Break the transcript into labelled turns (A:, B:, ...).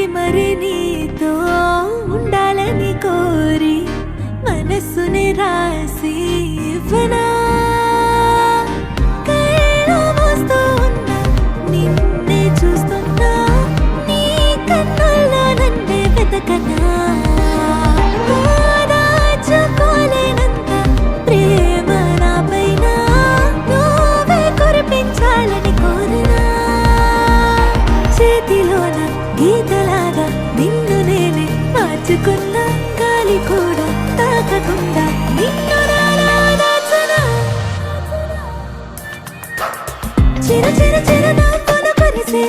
A: అడిగి మరి నీతో ఉండాలని కోరి మనస్సుని రాసి ఇవ్వనా కళ్ళు మూస్తూ ఉన్నా నిన్నే చూస్తున్నా నీ కన్నుల్లో నన్నే వెతకనా దాచుకోలేనంత ప్రేమ నాపైన నువ్వే కురిపించాలని కోరినా చేతిలోన గీతలాగా నిన్ను నేనే మార్చుకున్న గాలి కూడా తాకకుండా నిన్ను నాలో దాచనా చిరు చిరు చిరు నవ్వులు కురిసే